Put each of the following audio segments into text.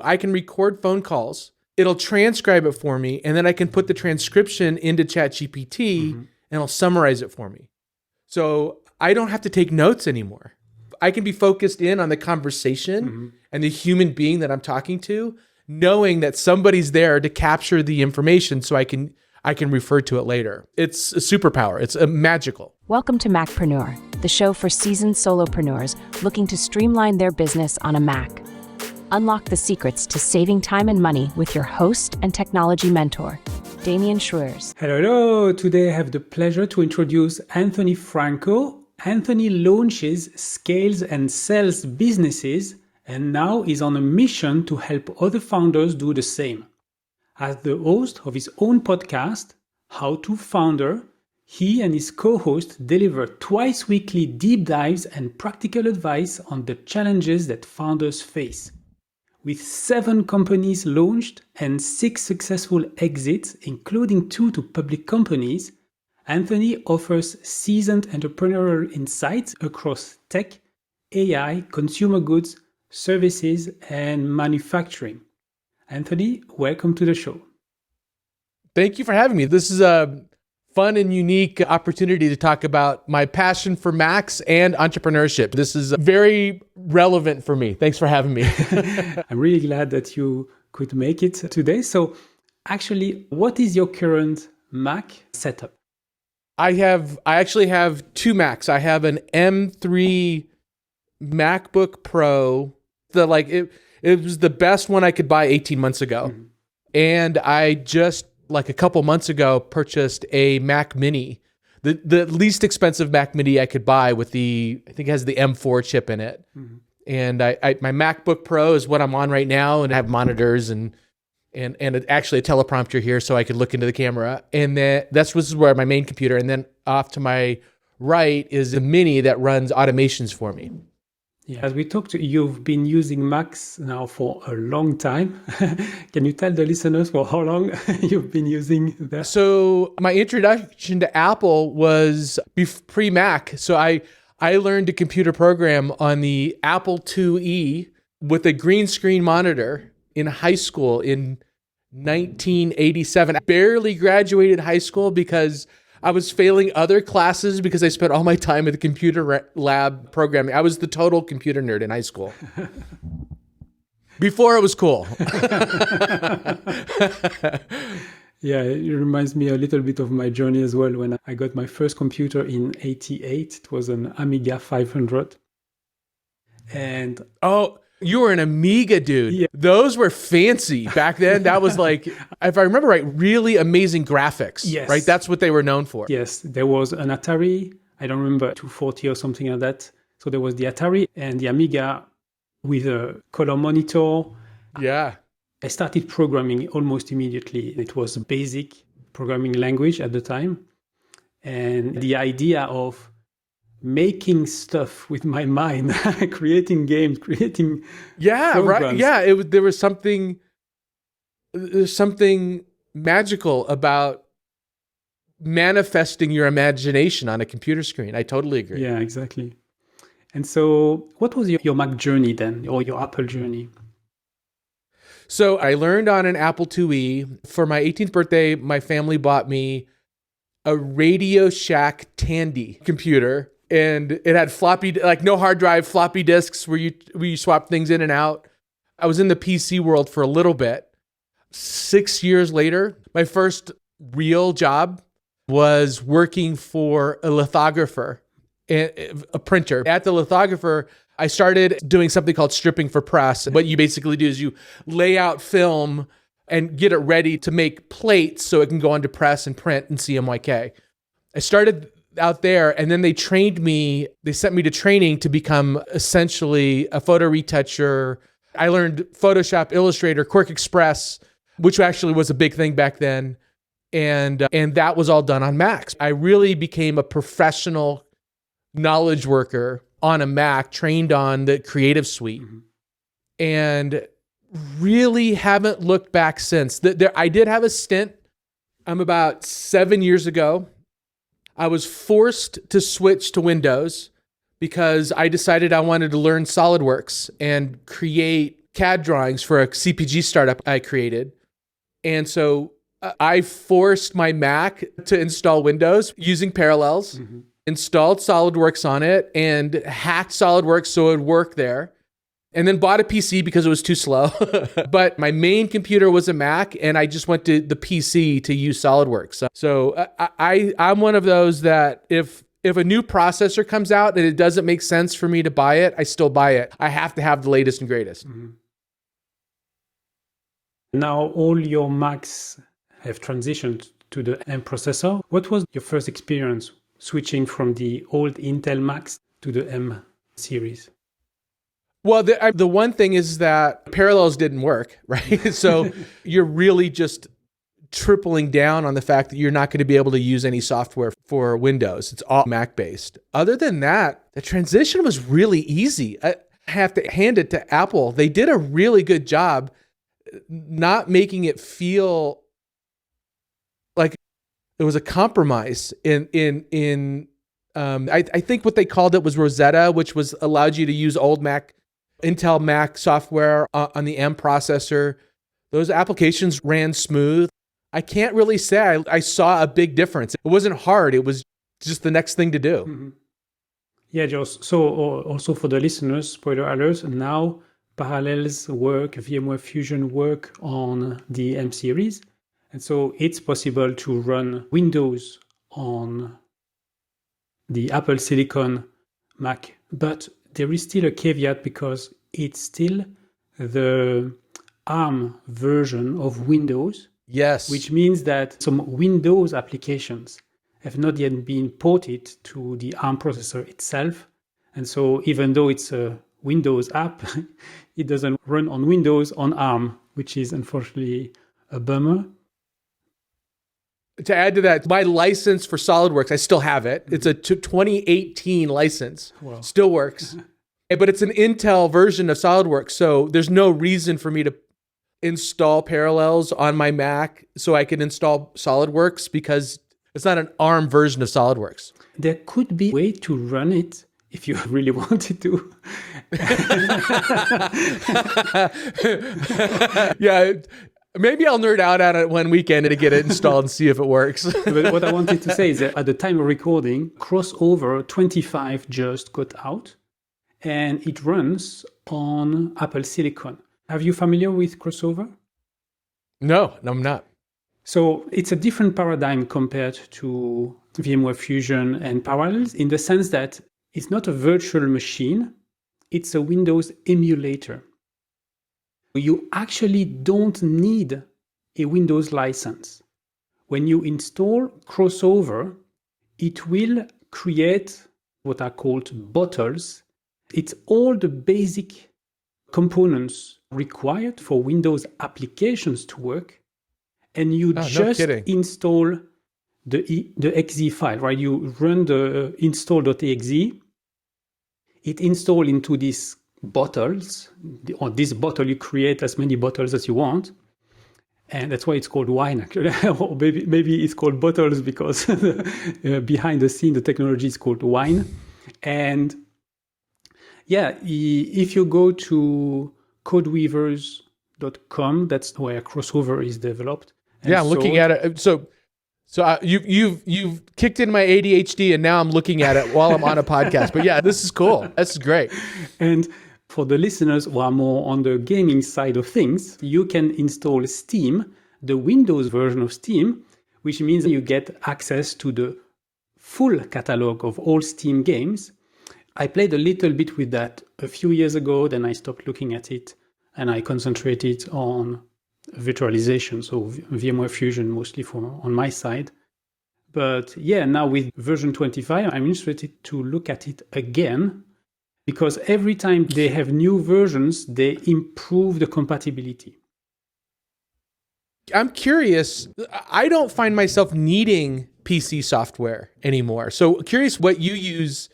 I can record phone calls. It'll transcribe it for me, and then I can put the transcription into ChatGPT, and it'll summarize it for me. So I don't have to take notes anymore. I can be focused in on the conversation and the human being that I'm talking to, knowing that somebody's there to capture the information so I can refer to it later. It's a superpower. It's magical. Welcome to Macpreneur, the show for seasoned solopreneurs looking to streamline their business on a Mac. Unlock the secrets to saving time and money with your host and technology mentor, Damien Schruers. Hello. Today I have the pleasure to introduce Anthony Franco. Anthony launches, scales, and sells businesses, and now is on a mission to help other founders do the same. As the host of his own podcast, How to Founder, he and his co-host deliver twice weekly deep dives and practical advice on the challenges that founders face. With 7 companies launched and 6 successful exits, including 2 to public companies, Anthony offers seasoned entrepreneurial insights across tech, AI, consumer goods, services, and manufacturing. Anthony, welcome to the show. Thank you for having me. This is a fun and unique opportunity to talk about my passion for Macs and entrepreneurship. This is very relevant for me. Thanks for having me. I'm really glad that you could make it today. So actually, what is your current Mac setup? I actually have 2 Macs. I have an M3 MacBook Pro. It was the best one I could buy 18 months ago. And I just, a couple months ago, purchased a Mac Mini, the least expensive Mac Mini I could buy with I think it has the M4 chip in it. And my MacBook Pro is what I'm on right now, and I have monitors and actually a teleprompter here so I could look into the camera. And this is where my main computer, and then off to my right is a Mini that runs automations for me. Yeah, as we talked, you've been using Macs now for a long time. Can you tell the listeners for how long you've been using that? So my introduction to Apple was pre-Mac. So I learned to computer program on the Apple IIe with a green screen monitor in high school in 1987. I barely graduated high school because I was failing other classes because I spent all my time at the computer lab programming. I was the total computer nerd in high school. Before it was cool. Yeah, it reminds me a little bit of my journey as well. When I got my first computer in 88, it was an Amiga 500. And you were an Amiga dude. Yeah. Those were fancy back then. That was if I remember right, really amazing graphics. Yes. Right? That's what they were known for. Yes, there was an Atari, I don't remember, 240 or something like that. So there was the Atari and the Amiga with a color monitor. Yeah. I started programming almost immediately. It was a basic programming language at the time. And the idea of making stuff with my mind, creating games, creating programs. Right. Yeah, there's something magical about manifesting your imagination on a computer screen. I totally agree. Yeah, exactly. And so what was your Mac journey then, or your Apple journey? So I learned on an Apple IIe. For my 18th birthday, my family bought me a Radio Shack Tandy computer. And it had no hard drive, floppy disks where you swap things in and out. I was in the PC world for a little bit. 6 years later, my first real job was working for a lithographer, a printer. At the lithographer, I started doing something called stripping for press. What you basically do is you lay out film and get it ready to make plates so it can go onto press and print in CMYK. I started out there, and then they sent me to training to become essentially a photo retoucher. I learned Photoshop, Illustrator, Quick Express, which actually was a big thing back then. And that was all done on Macs. I really became a professional knowledge worker on a Mac, trained on the Creative Suite, and really haven't looked back since. I did have a stint about 7 years ago. I was forced to switch to Windows because I decided I wanted to learn SolidWorks and create CAD drawings for a CPG startup I created. And so I forced my Mac to install Windows using Parallels, installed SolidWorks on it, and hacked SolidWorks so it would work there. And then bought a PC because it was too slow. But my main computer was a Mac, and I just went to the PC to use SolidWorks. So I'm one of those that if a new processor comes out and it doesn't make sense for me to buy it, I still buy it. I have to have the latest and greatest. Now all your Macs have transitioned to the M processor. What was your first experience switching from the old Intel Macs to the M series? Well, the one thing is that Parallels didn't work, right? So you're really just tripling down on the fact that you're not going to be able to use any software for Windows. It's all Mac-based. Other than that, the transition was really easy. I have to hand it to Apple. They did a really good job not making it feel like it was a compromise I think what they called it was Rosetta, which was allowed you to use old Intel Mac software on the M processor. Those applications ran smooth. I can't really say I saw a big difference. It wasn't hard. It was just the next thing to do. Yeah, Josh. So also for the listeners, spoiler alert, now Parallels work, VMware Fusion work on the M series. And so it's possible to run Windows on the Apple Silicon Mac, but there is still a caveat because it's still the ARM version of Windows. Yes. Which means that some Windows applications have not yet been ported to the ARM processor itself. And so even though it's a Windows app, it doesn't run on Windows on ARM, which is unfortunately a bummer. To add to that, my license for SolidWorks, I still have it. It's a 2018 license. Wow. Still works. But it's an Intel version of SolidWorks, so there's no reason for me to install Parallels on my Mac so I can install SolidWorks because it's not an ARM version of SolidWorks. There could be a way to run it if you really wanted to. Yeah, maybe I'll nerd out on it one weekend to get it installed and see if it works. But what I wanted to say is that at the time of recording, crossover 25 just got out and it runs on Apple Silicon. Are you familiar with crossover? No, I'm not. So it's a different paradigm compared to VMware Fusion and Parallels in the sense that it's not a virtual machine, it's a Windows emulator. You actually don't need a Windows license. When you install crossover, it will create what are called bottles. It's all the basic components required for Windows applications to work, and you just install the exe file, right? You run the install.exe, it installs into these bottles, or this bottle you create as many bottles as you want, and that's why it's called wine actually. Or maybe it's called bottles because behind the scene the technology is called wine. And yeah, if you go to codeweavers.com, that's where crossover is developed. And yeah, I'm looking at it. So you've kicked in my ADHD, and now I'm looking at it while I'm on a podcast. But yeah, this is cool. This is great. And for the listeners who are more on the gaming side of things, you can install Steam, the Windows version of Steam, which means you get access to the full catalog of all Steam games. I played a little bit with that a few years ago, then I stopped looking at it and I concentrated on virtualization, so VMware Fusion mostly on my side. But yeah, now with version 25, I'm interested to look at it again because every time they have new versions, they improve the compatibility. I'm curious. I don't find myself needing PC software anymore. So curious what you use.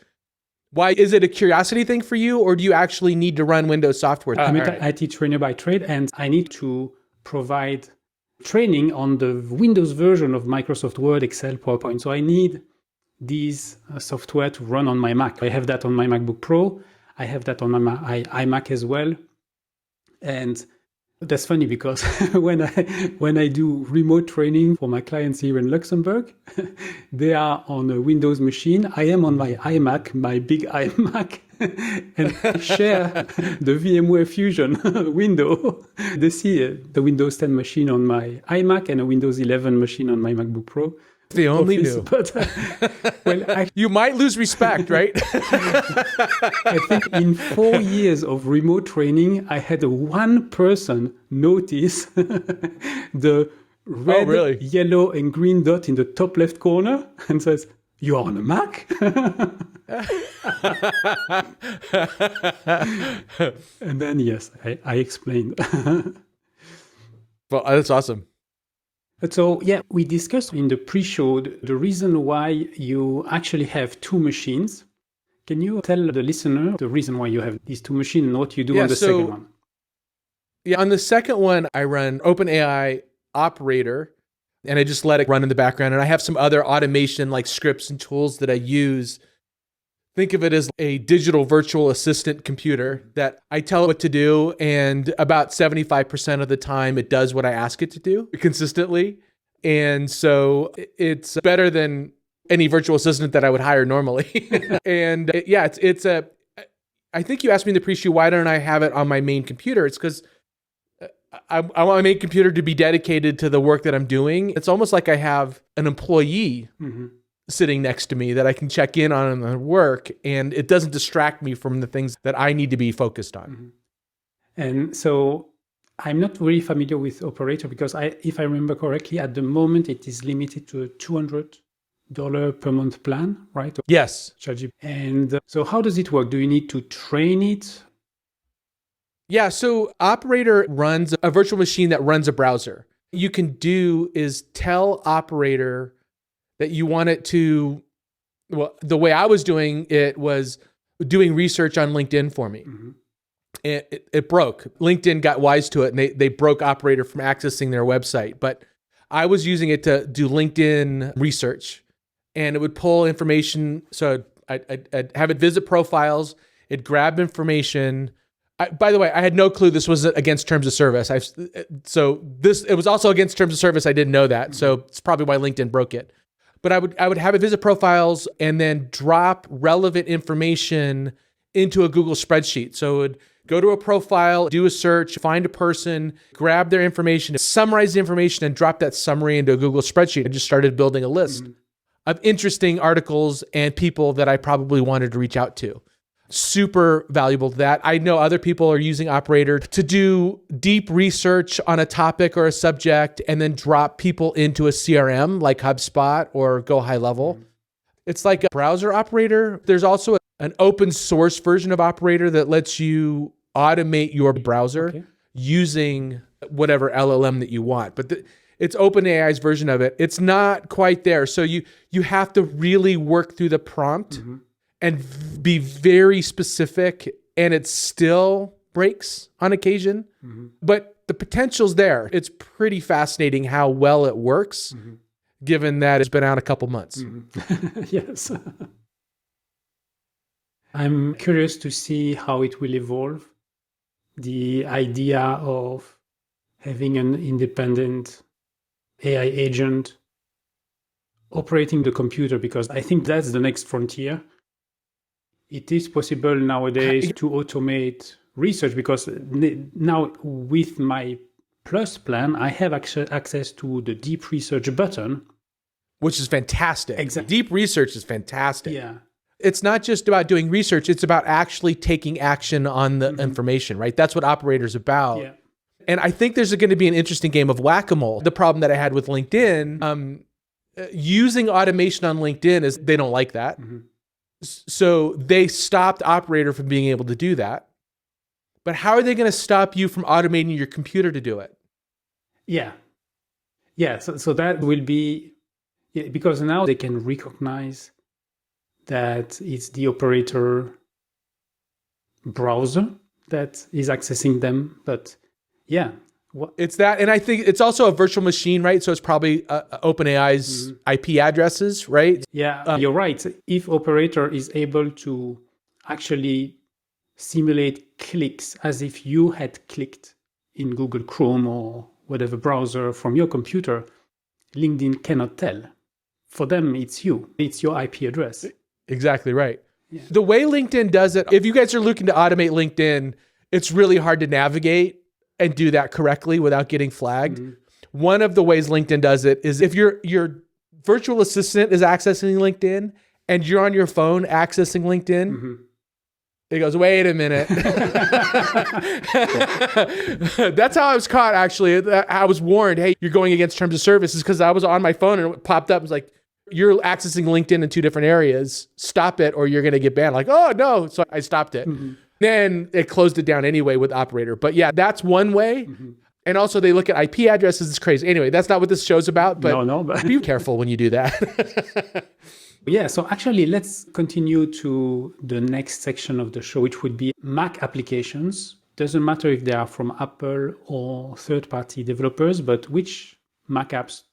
Why is it a curiosity thing for you, or do you actually need to run Windows software? I'm an IT trainer by trade, and I need to provide training on the Windows version of Microsoft Word, Excel, PowerPoint. So I need these software to run on my Mac. I have that on my MacBook Pro. I have that on my iMac as well. And that's funny because when I do remote training for my clients here in Luxembourg, they are on a Windows machine. I am on my iMac, my big iMac, and I share the VMware Fusion window. They see the Windows 10 machine on my iMac and a Windows 11 machine on my MacBook Pro. They only knew. But You might lose respect, right? I think in 4 years of remote training, I had one person notice the red, yellow, and green dot in the top left corner and says, "You're on a Mac?" And then, yes, I explained. Well, that's awesome. So, yeah, we discussed in the pre-show the reason why you actually have two machines. Can you tell the listener the reason why you have these two machines and what you do on the second one? Yeah, on the second one, I run OpenAI Operator, and I just let it run in the background. And I have some other automation like scripts and tools that I use. Think of it as a digital virtual assistant computer that I tell it what to do, and about 75% of the time it does what I ask it to do consistently. And so it's better than any virtual assistant that I would hire normally. And I think you asked me in the pre-show, why don't I have it on my main computer? It's because I want my main computer to be dedicated to the work that I'm doing. It's almost like I have an employee sitting next to me that I can check in on their work, and it doesn't distract me from the things that I need to be focused on. And so I'm not really familiar with Operator because if I remember correctly, at the moment it is limited to a $200 per month plan, right? Yes. And so how does it work? Do you need to train it? Yeah, so Operator runs a virtual machine that runs a browser. You can do is tell Operator that you want it to, well, the way I was doing it was doing research on LinkedIn for me. It broke. LinkedIn got wise to it, and they broke Operator from accessing their website. But I was using it to do LinkedIn research, and it would pull information. So I'd have it visit profiles, it'd grab information. By the way, I had no clue this was against terms of service. It was also against terms of service. I didn't know that. So it's probably why LinkedIn broke it. But I would have it visit profiles and then drop relevant information into a Google spreadsheet. So it would go to a profile, do a search, find a person, grab their information, summarize the information, and drop that summary into a Google spreadsheet. I just started building a list of interesting articles and people that I probably wanted to reach out to. Super valuable to that. I know other people are using Operator to do deep research on a topic or a subject and then drop people into a CRM like HubSpot or Go High Level. It's like a browser operator. There's also an open source version of Operator that lets you automate your browser using whatever LLM that you want. But it's OpenAI's version of it. It's not quite there. So you have to really work through the prompt and be very specific, and it still breaks on occasion, but the potential's there. It's pretty fascinating how well it works, given that it's been out a couple months. Yes. I'm curious to see how it will evolve. The idea of having an independent AI agent operating the computer, because I think that's the next frontier. It is possible nowadays to automate research because now with my Plus plan, I have access to the deep research button. Which is fantastic. Exactly. Deep research is fantastic. Yeah. It's not just about doing research, it's about actually taking action on the information, right? That's what Operator's about. Yeah. And I think there's going to be an interesting game of whack-a-mole. The problem that I had with LinkedIn, using automation on LinkedIn is they don't like that. So they stopped Operator from being able to do that. But how are they going to stop you from automating your computer to do it? Yeah. Yeah. So that will be, because now they can recognize that it's the Operator browser that is accessing them. But yeah. It's that. And I think it's also a virtual machine, right? So it's probably OpenAI's IP addresses, right? Yeah, you're right. If Operator is able to actually simulate clicks as if you had clicked in Google Chrome or whatever browser from your computer, LinkedIn cannot tell. For them, it's you. It's your IP address. Exactly right. Yeah. The way LinkedIn does it, if you guys are looking to automate LinkedIn, it's really hard to navigate and do that correctly without getting flagged. Mm-hmm. One of the ways LinkedIn does it is if your virtual assistant is accessing LinkedIn and you're on your phone accessing LinkedIn, mm-hmm. It goes, wait a minute. That's how I was caught, actually. I was warned, hey, you're going against terms of service, is because I was on my phone and it popped up. It was like, you're accessing LinkedIn in two different areas. Stop it or you're going to get banned. Like, oh, no. So I stopped it. Mm-hmm. Then it closed it down anyway with Operator. But yeah, that's one way. Mm-hmm. And also they look at IP addresses. It's crazy. Anyway, that's not what this show's about. But, but be careful when you do that. Yeah, so actually, let's continue to the next section of the show, which would be Mac applications. Doesn't matter if they are from Apple or third-party developers, but which Mac apps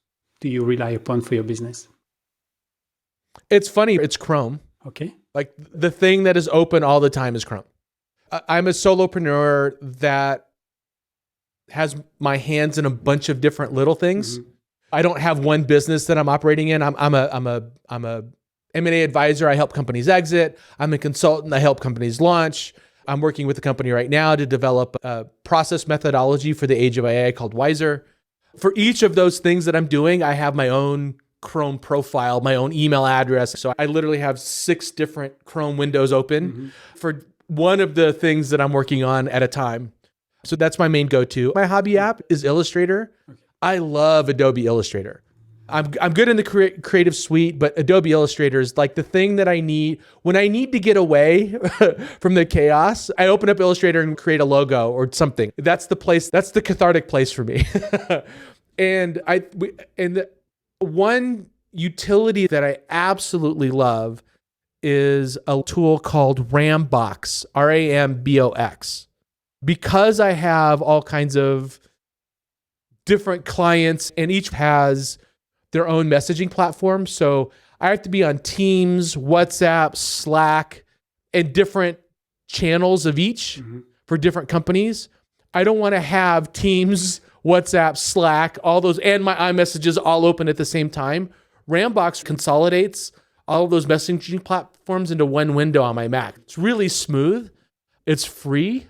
do you rely upon for your business? It's funny. It's Chrome. Okay. Like the thing that is open all the time is Chrome. I'm a solopreneur that has my hands in a bunch of different little things. Mm-hmm. I don't have one business that I'm operating in. I'm a M&A advisor. I help companies exit. I'm a consultant. I help companies launch. I'm working with a company right now to develop a process methodology for the age of AI called Wiser. For each of those things that I'm doing, I have my own Chrome profile, my own email address. So I literally have 6 different Chrome windows open mm-hmm. for one of the things that I'm working on at a time. So that's my main go-to. My hobby app is Illustrator. Okay. I love Adobe Illustrator. I'm good in the creative suite, but Adobe Illustrator is like the thing that I need. When I need to get away from the chaos, I open up Illustrator and create a logo or something. That's the place. That's the cathartic place for me. And the one utility that I absolutely love is a tool called Rambox, Rambox. Because I have all kinds of different clients and each has their own messaging platform. So I have to be on Teams, WhatsApp, Slack, and different channels of each mm-hmm. for different companies. I don't want to have Teams, WhatsApp, Slack, all those, and my iMessages all open at the same time. Rambox consolidates all of those messaging platforms into one window on my Mac. It's really smooth. It's free.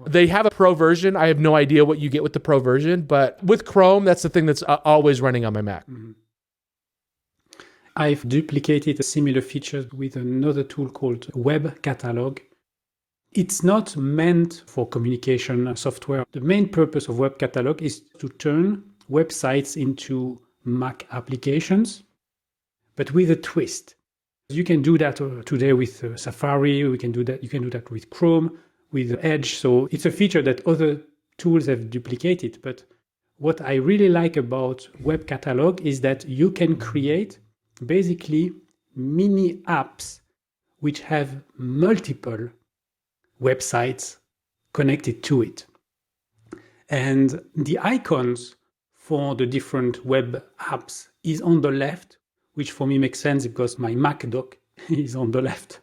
They have a pro version. I have no idea what you get with the pro version, but with Chrome, that's the thing that's always running on my Mac. Mm-hmm. I've duplicated a similar feature with another tool called Web Catalog. It's not meant for communication software. The main purpose of Web Catalog is to turn websites into Mac applications, but with a twist. You can do that today with Safari. You can do that with Chrome, with Edge. So it's a feature that other tools have duplicated. But what I really like about Web Catalog is that you can create basically mini apps which have multiple websites connected to it. And the icons for the different web apps is on the left, which for me makes sense because my Mac dock is on the left.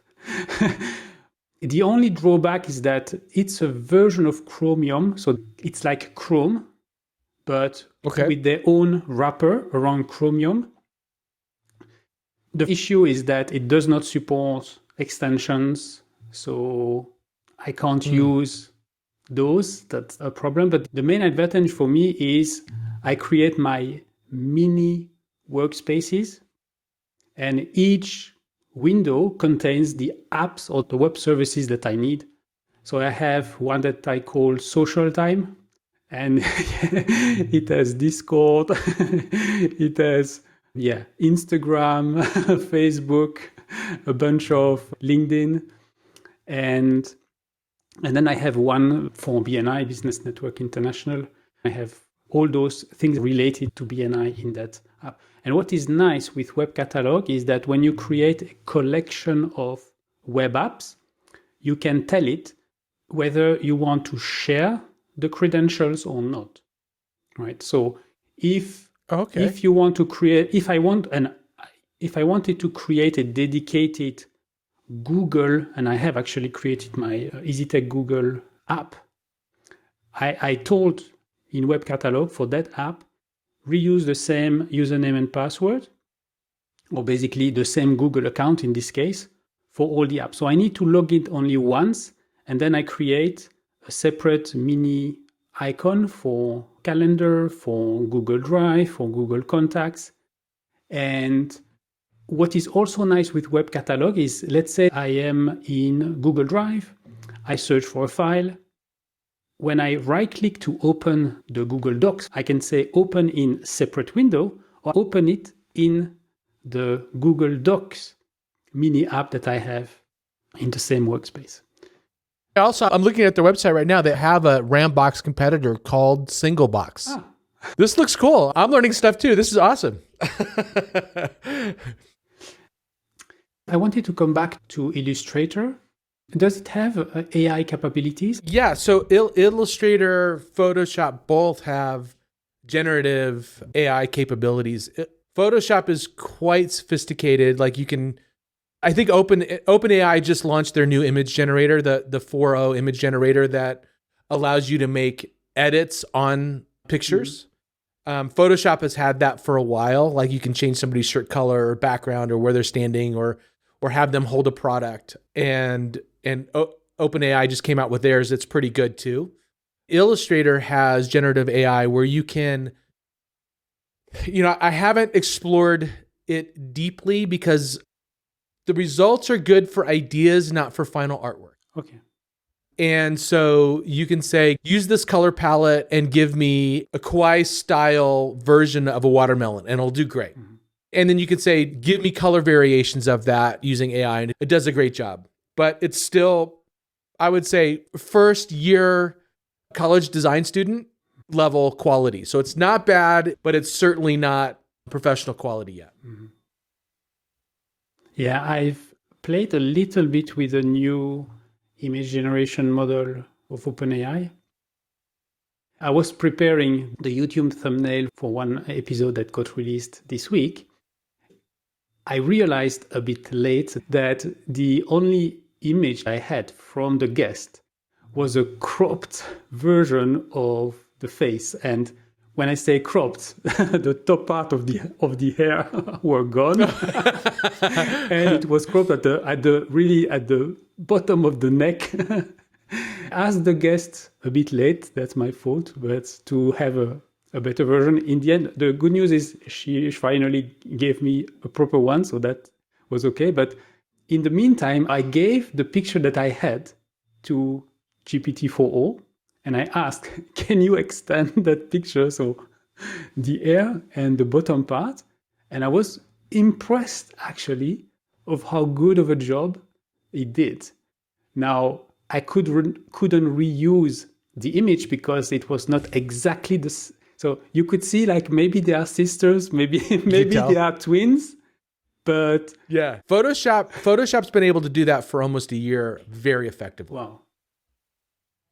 The only drawback is that it's a version of Chromium, so it's like Chrome, but with their own wrapper around Chromium. The issue is that it does not support extensions, so I can't use those. That's a problem. But the main advantage for me is I create my mini workspaces, and each window contains the apps or the web services that I need. So I have one that I call Social Time, and it has Discord, it has Instagram, Facebook, a bunch of LinkedIn, and then I have one for BNI, Business Network International. I have all those things related to BNI in that app. And what is nice with Web Catalog is that when you create a collection of web apps, you can tell it whether you want to share the credentials or not, right? So if you want to create, if I wanted to create a dedicated Google, and I have actually created my EasyTech Google app. I told in Web Catalog for that app, reuse the same username and password, or basically the same Google account in this case, for all the apps. So I need to log it only once, and then I create a separate mini icon for calendar, for Google Drive, for Google Contacts. And what is also nice with Web Catalog is, let's say I am in Google Drive, I search for a file. When I right-click to open the Google Docs, I can say open in separate window or open it in the Google Docs mini app that I have in the same workspace. Also, I'm looking at their website right now. They have a Rambox competitor called Singlebox. Ah. This looks cool. I'm learning stuff too. This is awesome. I wanted to come back to Illustrator. Does it have AI capabilities? Yeah, so Illustrator, Photoshop both have generative AI capabilities. Photoshop is quite sophisticated. Like you can, I think OpenAI just launched their new image generator, the 4.0 image generator that allows you to make edits on pictures. Photoshop has had that for a while. Like you can change somebody's shirt color or background or where they're standing or have them hold a product. And OpenAI just came out with theirs. It's pretty good too. Illustrator has generative AI where you can, I haven't explored it deeply because the results are good for ideas, not for final artwork. Okay. And so you can say, use this color palette and give me a kawaii style version of a watermelon and it'll do great. Mm-hmm. And then you could say, give me color variations of that using AI. And it does a great job. But it's still, I would say, first year college design student level quality. So it's not bad, but it's certainly not professional quality yet. Mm-hmm. Yeah, I've played a little bit with a new image generation model of OpenAI. I was preparing the YouTube thumbnail for one episode that got released this week. I realized a bit late that the only image I had from the guest was a cropped version of the face. And when I say cropped, the top part of the hair were gone. And it was cropped at the bottom of the neck. Asked the guest a bit late, that's my fault, but to have a better version. In the end, the good news is she finally gave me a proper one, so that was okay. But in the meantime, I gave the picture that I had to GPT-4o, and I asked, can you extend that picture, so the hair and the bottom part? And I was impressed, actually, of how good of a job it did. Now, I couldn't reuse the image because it was not exactly the... So you could see like maybe they are sisters, maybe they are twins, but... Yeah, Photoshop's been able to do that for almost a year very effectively. Wow.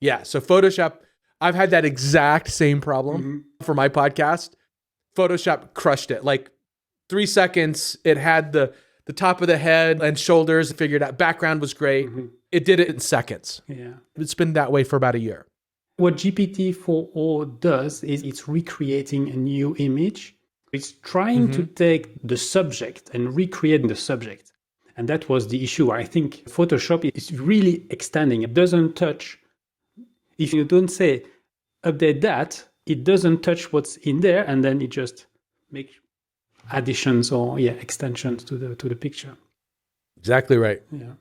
Yeah, so Photoshop, I've had that exact same problem for my podcast. Photoshop crushed it. Like 3 seconds, it had the top of the head and shoulders figured out. Background was great. Mm-hmm. It did it in seconds. Yeah. It's been that way for about a year. What GPT-4o does is it's recreating a new image. It's trying to take the subject and recreate the subject. And that was the issue. I think Photoshop is really extending. It doesn't touch. If you don't say, update that, it doesn't touch what's in there. And then it just makes additions or extensions to the picture. Exactly right. Yeah.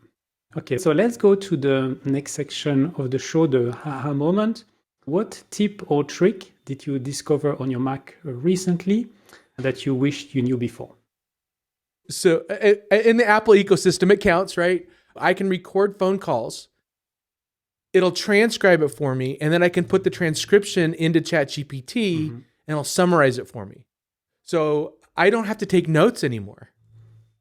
Okay, so let's go to the next section of the show, the aha moment. What tip or trick did you discover on your Mac recently that you wished you knew before? So in the Apple ecosystem, it counts, right? I can record phone calls. It'll transcribe it for me, and then I can put the transcription into ChatGPT, and it'll summarize it for me. So I don't have to take notes anymore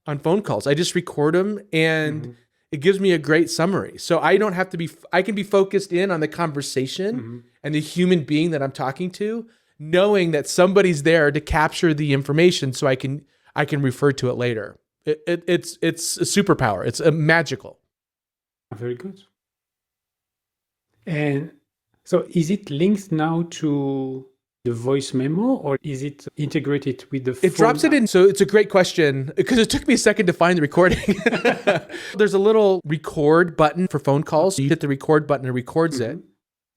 on phone calls. I just record them, and it gives me a great summary. So I don't have to be, I can be focused in on the conversation and the human being that I'm talking to, knowing that somebody's there to capture the information so I can refer to it later. It's a superpower. It's a magical. Very good. And so is it linked now to the voice memo, or is it integrated with the phone? It drops it in. So it's a great question because it took me a second to find the recording. There's a little record button for phone calls. So you hit the record button, it records it,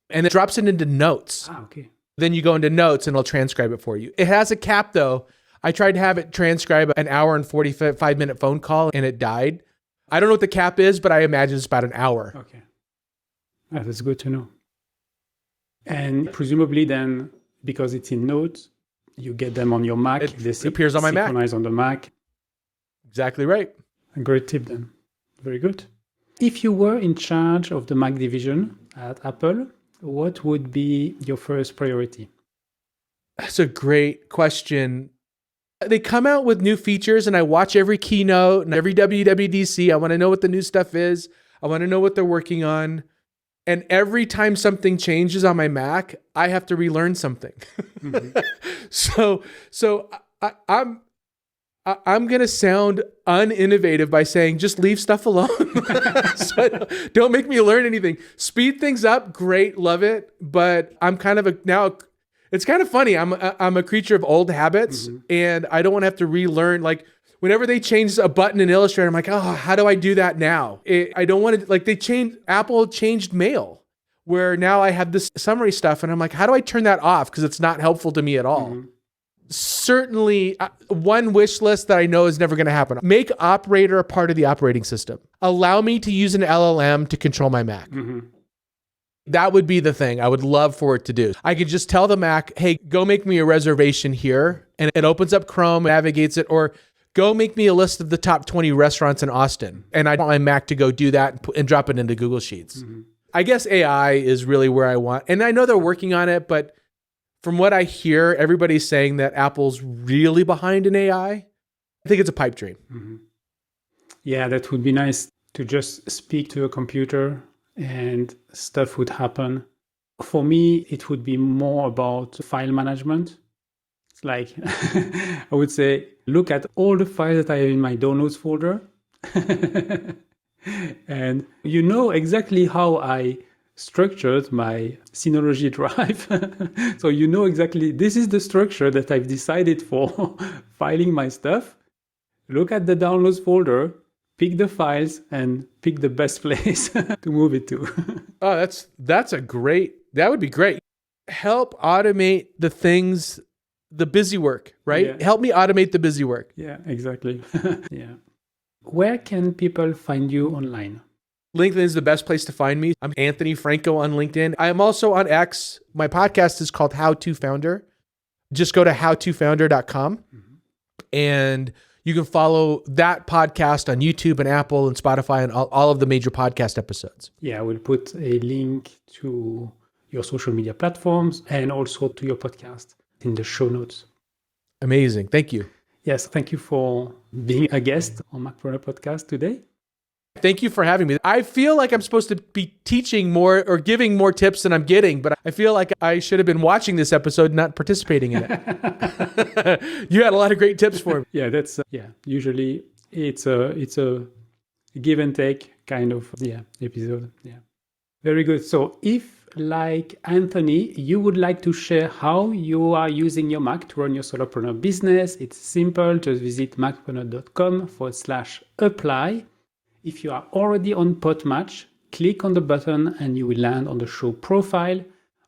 and it drops it into notes. Okay. Then you go into notes and it'll transcribe it for you. It has a cap though. I tried to have it transcribe an hour and 45-minute phone call and it died. I don't know what the cap is, but I imagine it's about an hour. Okay. That's good to know. And presumably then, because it's in notes, you get them on your Mac. It appears on my Mac. Synchronize on the Mac. Exactly right. A great tip then. Very good. If you were in charge of the Mac division at Apple, what would be your first priority? That's a great question. They come out with new features and I watch every keynote and every WWDC. I want to know what the new stuff is. I want to know what they're working on. And every time something changes on my Mac, I have to relearn something. So I'm going to sound uninnovative by saying, just leave stuff alone. So don't make me learn anything. Speed things up. Great. Love it. But I'm kind of it's kind of funny. I'm a creature of old habits and I don't want to have to relearn. Like whenever they change a button in Illustrator, I'm like, oh, how do I do that now? I don't want to, like Apple changed Mail where now I have this summary stuff and I'm like, how do I turn that off? Because it's not helpful to me at all. Certainly one wish list that I know is never going to happen. Make Operator a part of the operating system. Allow me to use an LLM to control my Mac. That would be the thing I would love for it to do. I could just tell the Mac, hey, go make me a reservation here. And it opens up Chrome, navigates it, or go make me a list of the top 20 restaurants in Austin. And I want my Mac to go do that and drop it into Google Sheets. I guess AI is really where I want. And I know they're working on it, but from what I hear, everybody's saying that Apple's really behind in AI. I think it's a pipe dream. Yeah, that would be nice to just speak to a computer and stuff would happen. For me, it would be more about file management. It's like, I would say, look at all the files that I have in my downloads folder. And you know exactly how I structured my Synology drive. So you know exactly, this is the structure that I've decided for filing my stuff. Look at the downloads folder, pick the files and pick the best place to move it to. Oh, that would be great. Help automate the things, the busy work, right? Yeah. Help me automate the busy work. Yeah, exactly. Yeah. Where can people find you online? LinkedIn is the best place to find me. I'm Anthony Franco on LinkedIn. I am also on X. My podcast is called How To Founder. Just go to howtofounder.com and you can follow that podcast on YouTube and Apple and Spotify and all of the major podcast episodes. Yeah, I will put a link to your social media platforms and also to your podcast in the show notes. Amazing. Thank you. Yes, thank you for being a guest on Macpreneur podcast today. Thank you for having me. I feel like I'm supposed to be teaching more or giving more tips than I'm getting, but I feel like I should have been watching this episode, not participating in it. You had a lot of great tips for me. Yeah, that's usually it's a give and take kind of episode. Yeah. Very good. So if like Anthony, you would like to share how you are using your Mac to run your solopreneur business, it's simple. Just visit macpreneur.com/apply. If you are already on Podmatch, click on the button and you will land on the show profile.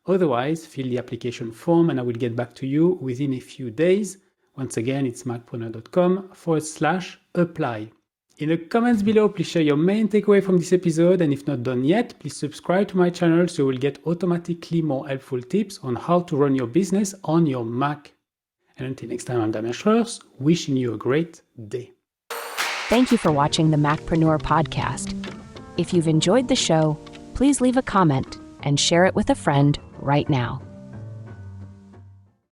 Otherwise, fill the application form and I will get back to you within a few days. Once again, it's macpreneur.com/apply. In the comments below, please share your main takeaway from this episode. And if not done yet, please subscribe to my channel so you will get automatically more helpful tips on how to run your business on your Mac. And until next time, I'm Damien Schreurs, wishing you a great day. Thank you for watching the Macpreneur podcast. If you've enjoyed the show, please leave a comment and share it with a friend right now.